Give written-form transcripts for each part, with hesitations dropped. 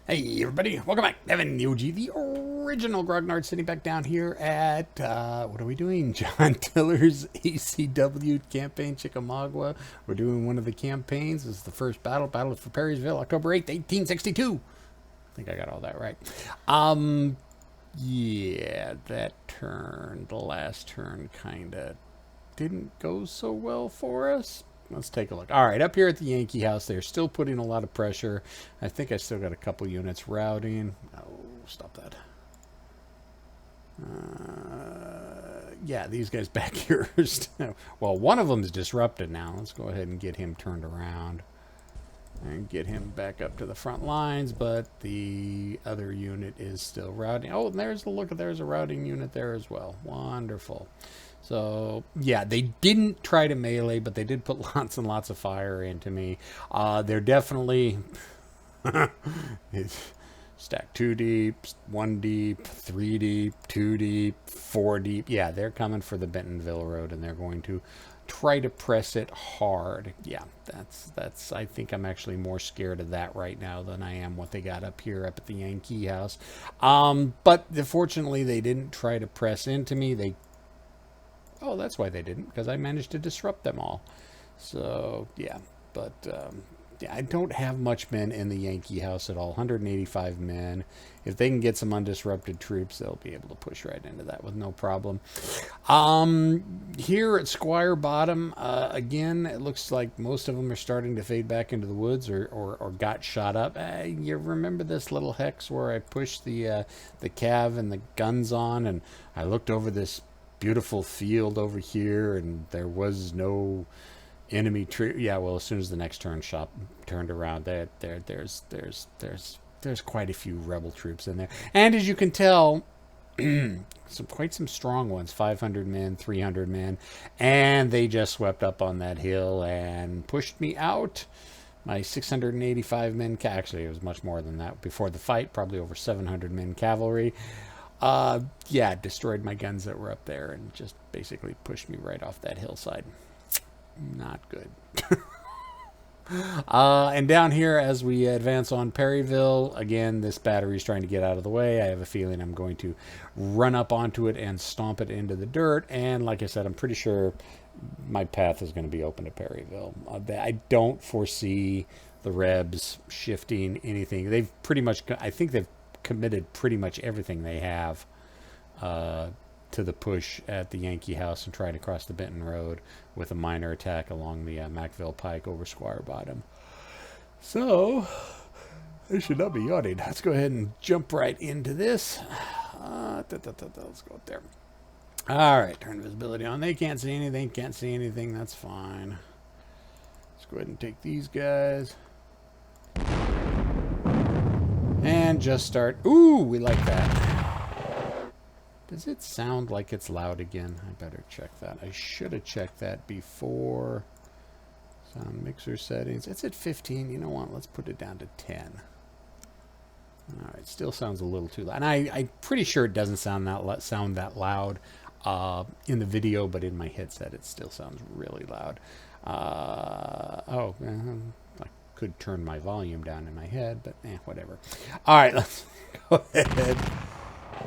Hey everybody, welcome back. Evan, the OG, the original Grognard, sitting back down here at, what are we doing? John Tiller's ACW campaign, Chickamauga. We're doing one of the campaigns. This is the first battle for Perryville, October 8th, 1862. I think I got all that right. Yeah, that turn, the last turn, kinda didn't go so well for us. Let's take a look. All right, up here at the Yankee House, they're still putting a lot of pressure. I think I still got a couple units routing. Oh, stop that. Yeah, these guys back here are still... Well, one of them is disrupted now. Let's go ahead and get him turned around and get him back up to the front lines, but the other unit is still routing. Oh, and there's the look. There's a routing unit there as well. Wonderful. So, yeah, they didn't try to melee, but they did put lots and lots of fire into me. They're definitely... stack 2 deep, 1 deep, 3 deep, 2 deep, 4 deep. Yeah, they're coming for the Bentonville Road, and they're going to try to press it hard. Yeah, that's I think I'm actually more scared of that right now than I am what they got up here up at the Yankee House. But fortunately, they didn't try to press into me. Oh, that's why they didn't, because I managed to disrupt them all. So, yeah, but yeah, I don't have much men in the Yankee House at all. 185 men. If they can get some undisrupted troops, they'll be able to push right into that with no problem. Here at Squire Bottom, again, it looks like most of them are starting to fade back into the woods or got shot up. You remember this little hex where I pushed the cav and the guns on, and I looked over this beautiful field over here, and there was no enemy tree. Yeah, well, as soon as the next turned around, there's quite a few rebel troops in there, and as you can tell, quite some strong ones. 500 men, 300 men, and they just swept up on that hill and pushed me out. My 685 men, actually it was much more than that before the fight, probably over 700 men cavalry. Yeah, destroyed my guns that were up there and just basically pushed me right off that hillside. Not good. And down here, as we advance on Perryville, again, this battery's trying to get out of the way. I have a feeling I'm going to run up onto it and stomp it into the dirt. And like I said, I'm pretty sure my path is going to be open to Perryville. I don't foresee the Rebs shifting anything. They've pretty much, I think they've committed pretty much everything they have to the push at the Yankee House and trying to cross the Benton Road with a minor attack along the Macville Pike over Squire Bottom. So, I should not be yawning. Let's go ahead and jump right into this. Let's go up there. Alright, turn visibility on. They can't see anything, that's fine. Let's go ahead and take these guys. And just start. Ooh, we like that. Does it sound like it's loud again? I better check that. I should have checked that before. Sound mixer settings. It's at 15. You know what? Let's put it down to 10. Alright, still sounds a little too loud. And I'm pretty sure it doesn't sound that loud in the video, but in my headset it still sounds really loud. I could turn my volume down in my head, but whatever. Alright, let's go ahead.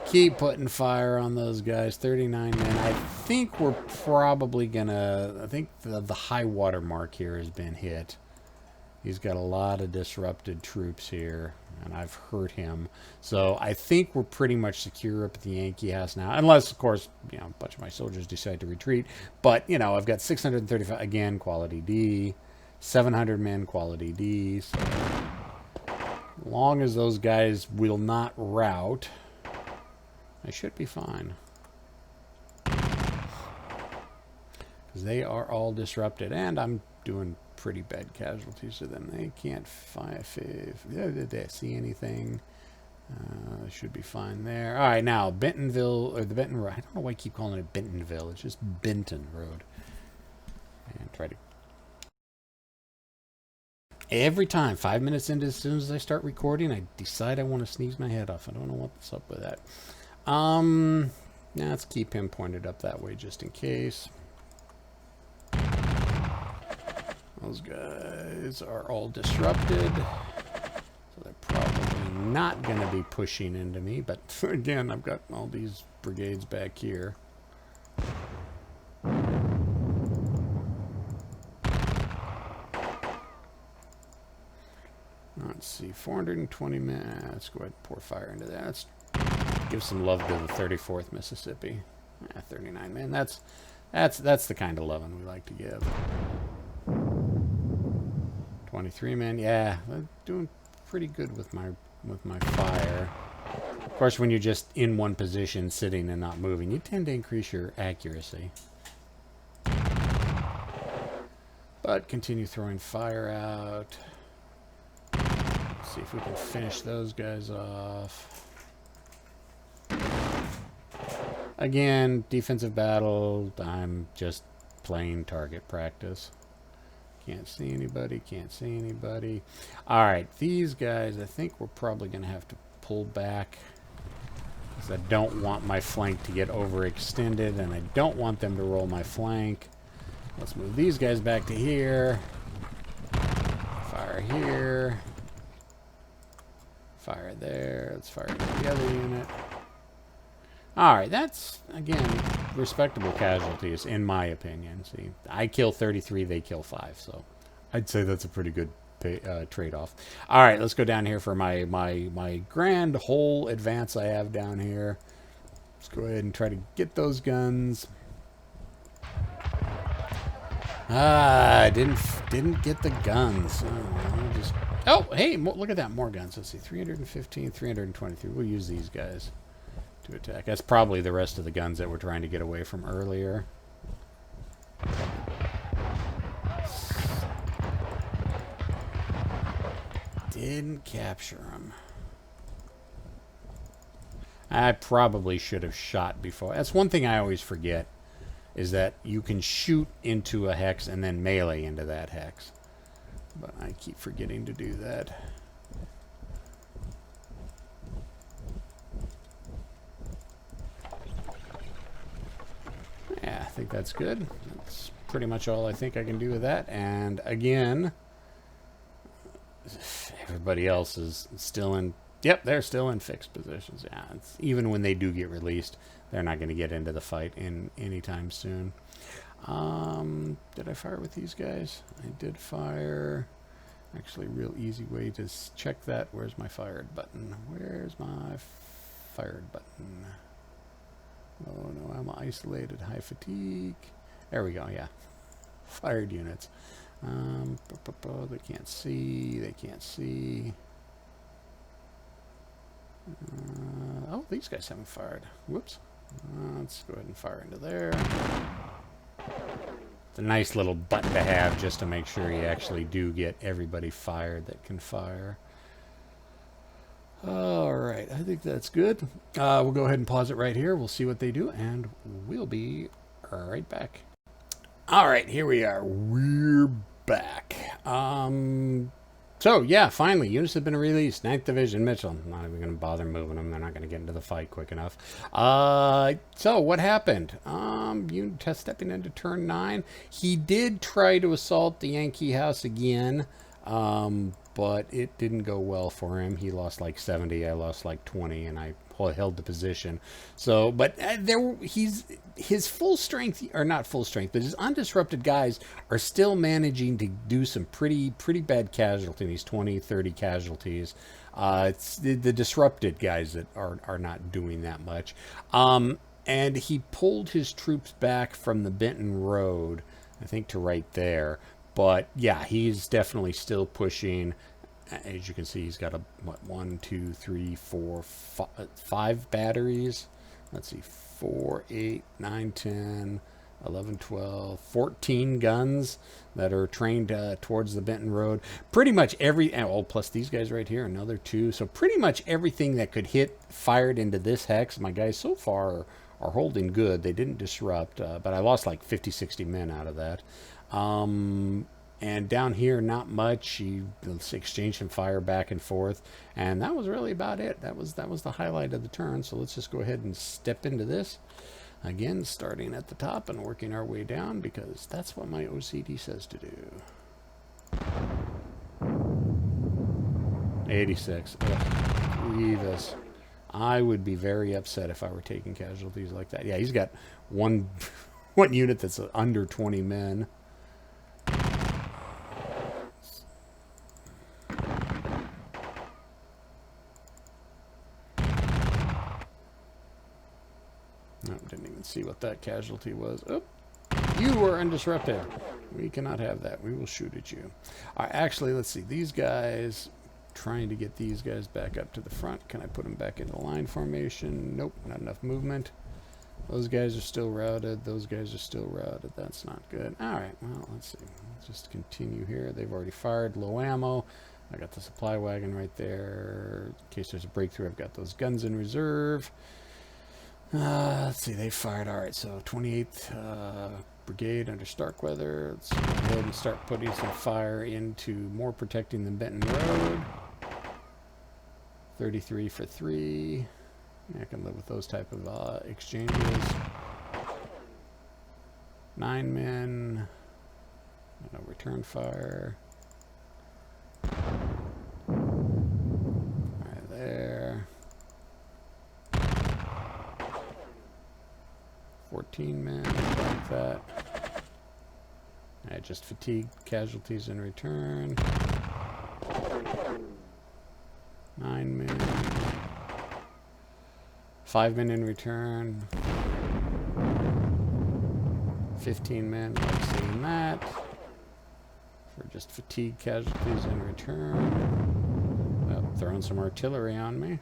Keep putting fire on those guys. 39 men. I think we're probably gonna... I think the high water mark here has been hit. He's got a lot of disrupted troops here, and I've hurt him. So I think we're pretty much secure up at the Yankee House now. Unless, of course, a bunch of my soldiers decide to retreat. But, I've got 635... Again, quality D. 700 men, quality D. So as long as those guys will not rout, I should be fine. Because they are all disrupted, and I'm doing pretty bad casualties to them. They can't see anything. Should be fine there. All right, now Bentonville, or the Benton Road. I don't know why I keep calling it Bentonville. It's just Benton Road. And try to... Every time, 5 minutes into, as soon as I start recording, I decide I want to sneeze my head off. I don't know what's up with that. Now let's keep him pointed up that way just in case. Those guys are all disrupted, so they're probably not going to be pushing into me, but again, I've got all these brigades back here. Let's see, 420 men. Let's go ahead and pour fire into that. Let's give some love to the 34th Mississippi. 39 men. That's the kind of loving we like to give. 23 men. Yeah, I'm doing pretty good with my fire. Of course, when you're just in one position, sitting and not moving, you tend to increase your accuracy. But continue throwing fire out. See if we can finish those guys off. Again, defensive battle. I'm just playing target practice. Can't see anybody. Can't see anybody. All right, these guys, I think we're probably going to have to pull back, because I don't want my flank to get overextended, and I don't want them to roll my flank. Let's move these guys back to here. Fire here. Fire there. Let's fire the other unit. Alright, that's, again, respectable casualties, in my opinion. See, I kill 33, they kill 5, so I'd say that's a pretty good trade-off. Alright, let's go down here for my grand whole advance I have down here. Let's go ahead and try to get those guns. I didn't get the guns. Oh, hey, look at that, more guns. Let's see, 315, 323. We'll use these guys to attack. That's probably the rest of the guns that we're trying to get away from earlier. Didn't capture them. I probably should have shot before. That's one thing I always forget, is that you can shoot into a hex and then melee into that hex. But I keep forgetting to do that. Yeah, I think that's good. That's pretty much all I think I can do with that. And again, everybody else is still in... Yep, they're still in fixed positions. Yeah, even when they do get released, they're not going to get into the fight anytime soon. Did I fire with these guys? I did fire. Actually, real easy way to check that. Where's my fired button? Where's my fired button? Oh no, I'm isolated. High fatigue. There we go, yeah. Fired units. They can't see. They can't see. Oh, these guys haven't fired. Whoops. Let's go ahead and fire into there. It's a nice little button to have just to make sure you actually do get everybody fired that can fire. Alright, I think that's good. We'll go ahead and pause it right here. We'll see what they do, and we'll be right back. Alright, here we are. We're back. So, yeah, finally, units have been released. 9th Division, Mitchell. I'm not even going to bother moving them. They're not going to get into the fight quick enough. So, what happened? Unit test stepping into turn 9. He did try to assault the Yankee house again, but it didn't go well for him. He lost like 70. I lost like 20, and I held the position. So, but his full strength, or not full strength, but his undisrupted guys are still managing to do some pretty bad casualties, 20, 30 casualties. It's the disrupted guys that are not doing that much. And he pulled his troops back from the Benton Road, I think, to right there. But yeah, he's definitely still pushing. As you can see, he's got what, 1, 2, 3, 4, 5 batteries. Let's see, 4, 8, 9, 10, 11, 12, 14 guns that are trained towards the Benton Road. Pretty much plus these guys right here, another 2. So pretty much everything that could hit fired into this hex. My guys so far are holding good. They didn't disrupt, but I lost like 50, 60 men out of that. And down here, not much. He exchanged some fire back and forth, and that was really about it. That was the highlight of the turn. So let's just go ahead and step into this again, starting at the top and working our way down, because that's what my OCD says to do. 86. Ugh. grievous. I would be very upset if I were taking casualties like that. Yeah, he's got one one unit that's under 20 men. Oh, didn't even see what that casualty was. Oh, you are undisrupted. We cannot have that. We will shoot at you. Actually, let's see. These guys, trying to get these guys back up to the front. Can I put them back into line formation? Nope, not enough movement. Those guys are still routed. Those guys are still routed. That's not good. All right, well, let's see. Let's just continue here. They've already fired. Low ammo. I got the supply wagon right there. In case there's a breakthrough, I've got those guns in reserve. Let's see, they fired. All right, so 28th Brigade under Starkweather. Let's go ahead and start putting some fire into more protecting the Benton Road. 33 for 3. I can live with those type of exchanges. 9 men. No return fire. Right there. 14 men, like that. I just fatigue casualties in return. 9 men. 5 men in return. 15 men, like seeing that. For just fatigue casualties in return. Oh, throwing some artillery on me.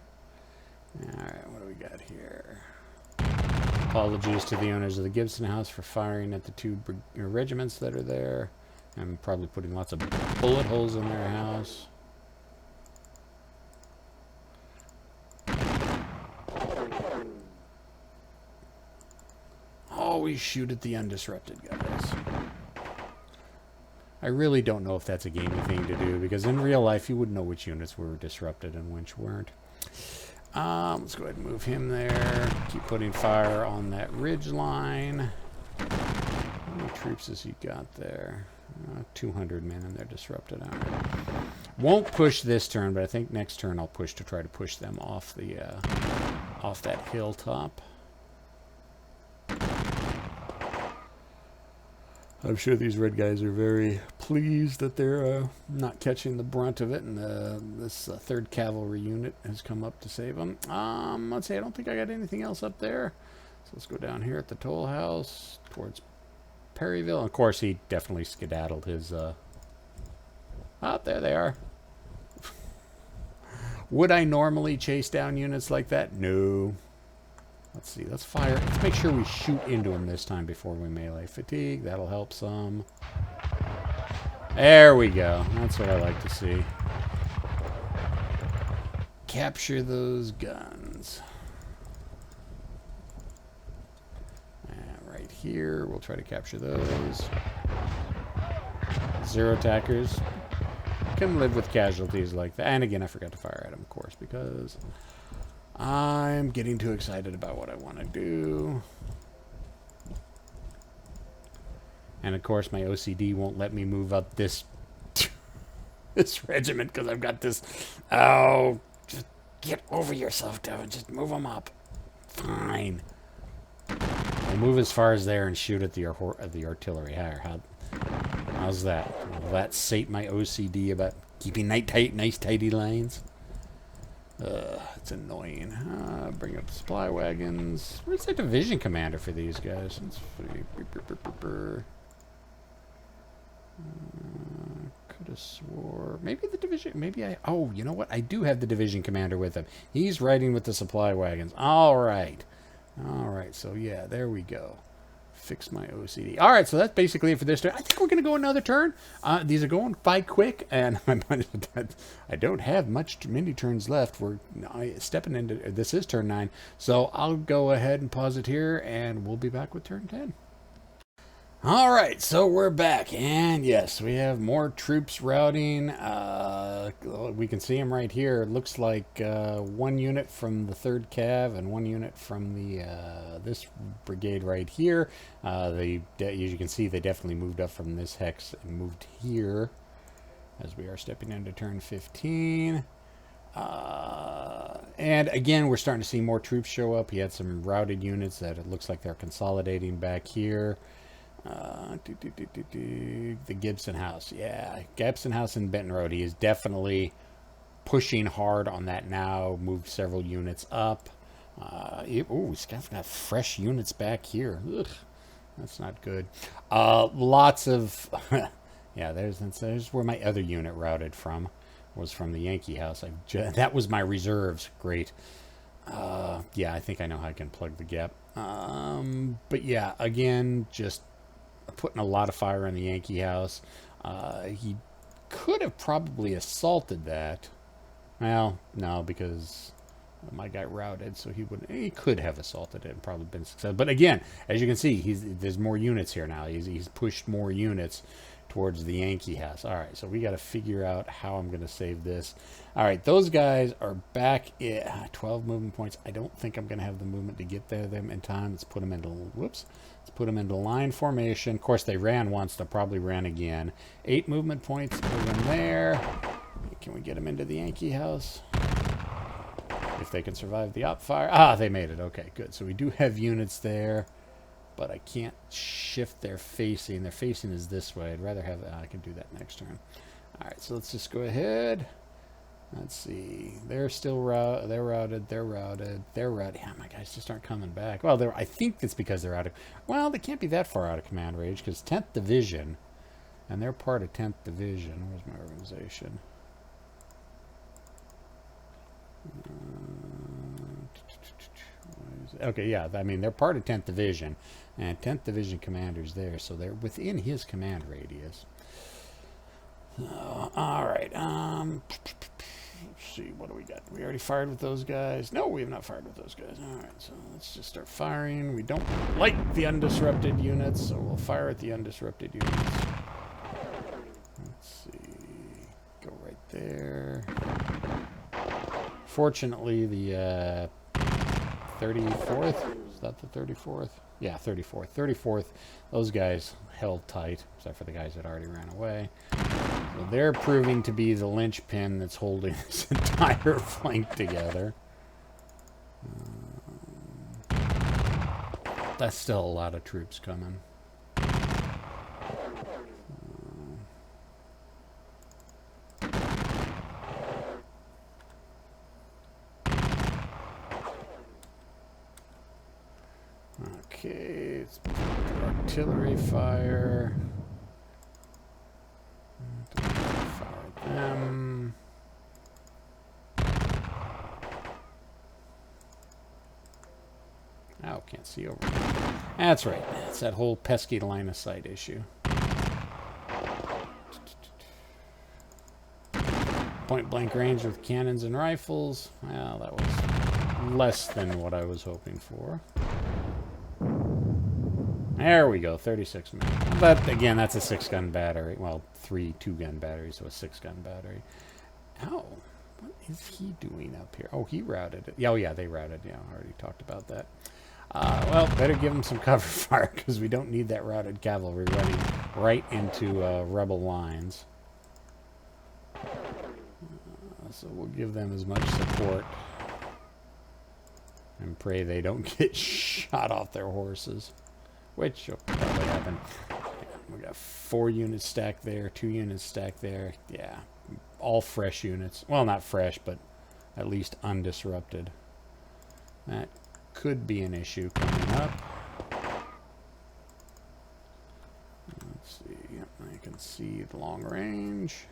Alright, what do we got here? Apologies to the owners of the Gibson House for firing at the 2 regiments that are there. I'm probably putting lots of bullet holes in their house. Always shoot at the undisrupted guys. I really don't know if that's a gamey thing to do, because in real life you wouldn't know which units were disrupted and which weren't. Let's go ahead and move him there. Keep putting fire on that ridge line. How many troops has he got there? 200 men, and they're disrupted. All right. Won't push this turn, but I think next turn I'll push to try to push them off the off that hilltop. I'm sure these red guys are very pleased that they're not catching the brunt of it, and this 3rd Cavalry unit has come up to save them. Let's see, I don't think I got anything else up there. So let's go down here at the toll house towards Perryville. Of course, he definitely skedaddled his... Oh, there they are. Would I normally chase down units like that? No. Let's see, let's fire. Let's make sure we shoot into them this time before we melee. Fatigue, that'll help some. There we go. That's what I like to see. Capture those guns. Right here, we'll try to capture those. 0 attackers. Can live with casualties like that. And again, I forgot to fire at them, of course, because... I'm getting too excited about what I want to do. And of course my OCD won't let me move up this this regiment because I've got this. Oh, just get over yourself, Devin. Just move them up. Fine. I'll move as far as there and shoot at the artillery. How's that? Will that sate my OCD about keeping nice tidy lines? It's annoying. Bring up the supply wagons. Where's the division commander for these guys? Could have swore. Maybe the division... Maybe I... Oh, you know what? I do have the division commander with him. He's riding with the supply wagons. All right. All right. So, yeah, there we go. Fix my OCD. All right, so that's basically it for this turn. I think we're going to go another turn. These are going by quick, and I don't have many turns left. We're stepping into... This is turn 9, so I'll go ahead and pause it here, and we'll be back with turn 10. All right, so we're back, and yes, we have more troops routing. We can see them right here. It looks like 1 unit from the 3rd Cav and 1 unit from the this brigade right here. As you can see, they definitely moved up from this hex and moved here as we are stepping into turn 15. And again, we're starting to see more troops show up. He had some routed units that it looks like they're consolidating back here. The Gibson House. Yeah, Gibson House and Benton Road. He is definitely pushing hard on that now. Moved several units up. He's got fresh units back here. Ugh, that's not good. Lots of... yeah, there's where my other unit routed from. Was from the Yankee House. That was my reserves. Great. Yeah, I think I know how I can plug the gap. But yeah, again, just putting a lot of fire on the Yankee House. He could have probably assaulted that. Well, no, because my guy routed, so he could have assaulted it and probably been successful. But again, as you can see, there's more units here now. He's pushed more units towards the Yankee House. All right, so we got to figure out how I'm going to save this. All right, those guys are back at 12 movement points. I don't think I'm going to have the movement to get them in time. Let's put them into, whoops. Let's put them into line formation. Of course, they ran once. They'll probably run again. 8 movement points. Put them there. Can we get them into the Yankee House? If they can survive the op fire. Ah, they made it. Okay, good. So we do have units there. But I can't shift their facing. Their facing is this way. I'd rather have... I can do that next turn. All right, so let's just go ahead. Let's see. They're still routed. They're routed. They're routed. They're routed. Yeah, my guys just aren't coming back. Well, I think it's because they're out of... Well, they can't be that far out of command range because 10th Division, and they're part of 10th Division. Where's my organization? Okay, yeah, I mean, they're part of 10th Division, and 10th Division commander's there, so they're within his command radius. All right, let's see, what do we got? We already fired with those guys? No, we have not fired with those guys. All right, so let's just start firing. We don't like the undisrupted units, so we'll fire at the undisrupted units. Let's see, go right there. Fortunately, the 34th? Is that the 34th? Yeah, 34th. 34th, those guys held tight, except for the guys that already ran away. So they're proving to be the linchpin that's holding this entire flank together. That's still a lot of troops coming. Okay, let's put artillery fire. Fire them. Oh, can't see over there. That's right. It's that whole pesky line of sight issue. Point blank range with cannons and rifles. Well, that was less than what I was hoping for. There we go, 36 men. But again, that's a 6-gun battery. Well, 3 2-gun batteries, so a 6-gun battery. Oh, what is he doing up here? Oh, he routed it. Oh, yeah, they routed. Yeah, I already talked about that. Well, better give them some cover fire because we don't need that routed cavalry running right into rebel lines. So we'll give them as much support and pray they don't get shot off their horses. Which will probably happen. We got 4 units stacked there, 2 units stacked there. Yeah, all fresh units. Well, not fresh, but at least undisrupted. That could be an issue coming up. Let's see. Yep, I can see the long range.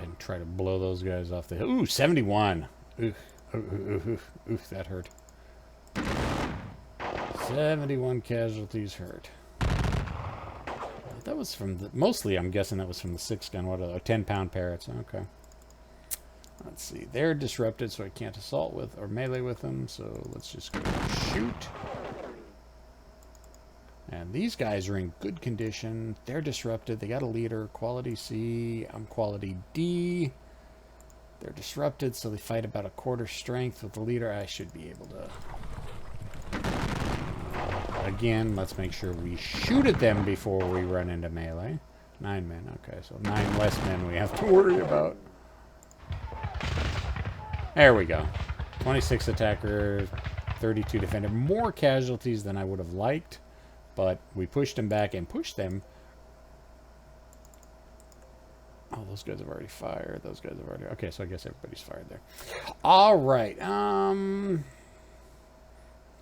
And try to blow those guys off the hill. Ooh, 71. Ooh. Oof, that hurt. 71 casualties hurt. That was from the... Mostly, I'm guessing that was from the 6-gun. What are the 10-pound parrots? Okay. Let's see. They're disrupted, so I can't assault with or melee with them. So let's just go shoot. And these guys are in good condition. They're disrupted. They got a leader. Quality C. I'm quality D. They're disrupted, so they fight about a quarter strength with the leader. I should be able to... Again, let's make sure we shoot at them before we run into melee. 9 men. Okay, so 9 less men we have to worry about. There we go. 26 attacker, 32 defender. More casualties than I would have liked, but we pushed them back and pushed them. Oh, those guys have already fired. Those guys have already... Okay, so I guess everybody's fired there. All right. If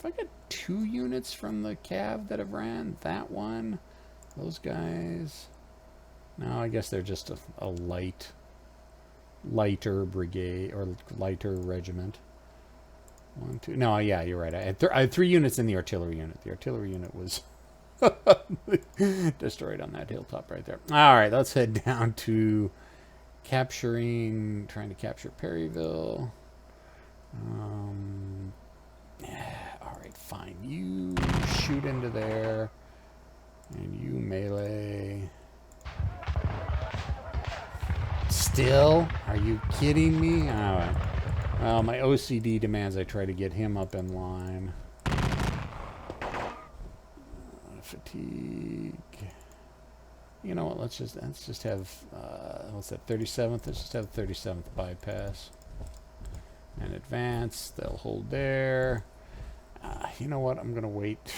I get 2 units from the cav that have ran, that one, those guys... No, I guess they're just a lighter brigade, or lighter regiment. 1, 2... No, yeah, you're right. I had 3 units in the artillery unit. The artillery unit was... destroyed on that hilltop right there. All right, let's head down to trying to capture Perryville. All right, fine. You shoot into there, and you melee. Still? Are you kidding me? All right. Well, my OCD demands I try to get him up in line. Fatigue. You know what? Let's just have what's that? 37th. Let's just have 37th bypass and advance. They'll hold there. You know what? I'm gonna wait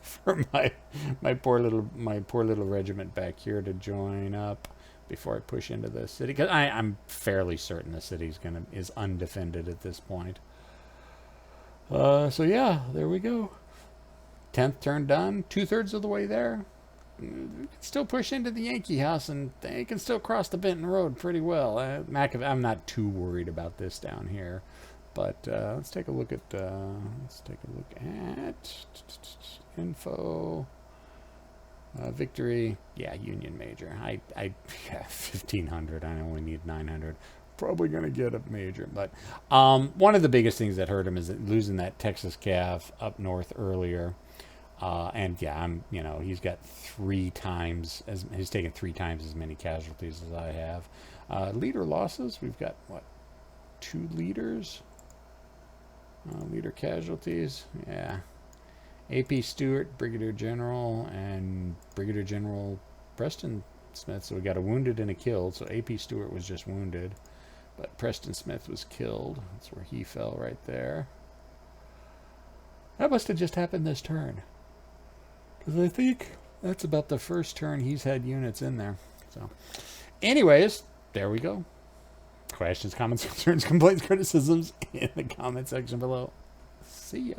for my poor little regiment back here to join up before I push into the city, because I'm fairly certain the city's is undefended at this point. So yeah, there we go. 10th turn done, 2/3 of the way there. We can still push into the Yankee house, and they can still cross the Benton Road pretty well. I'm not too worried about this down here, but let's take a look at info. Victory, yeah, Union Major. I 1500. I only need 900. Probably gonna get a major, but one of the biggest things that hurt him is losing that Texas Cav up north earlier. And yeah, he's got 3 times he's taken 3 times as many casualties as I have. Leader losses, we've got what, 2 leaders? Leader casualties, yeah. AP Stewart, Brigadier General, and Brigadier General Preston Smith. So we got a wounded and a killed. So AP Stewart was just wounded, but Preston Smith was killed. That's where he fell right there. That must have just happened this turn, because I think that's about the first turn he's had units in there. So anyways, there we go. Questions, comments, concerns, complaints, criticisms in the comment section below. See ya.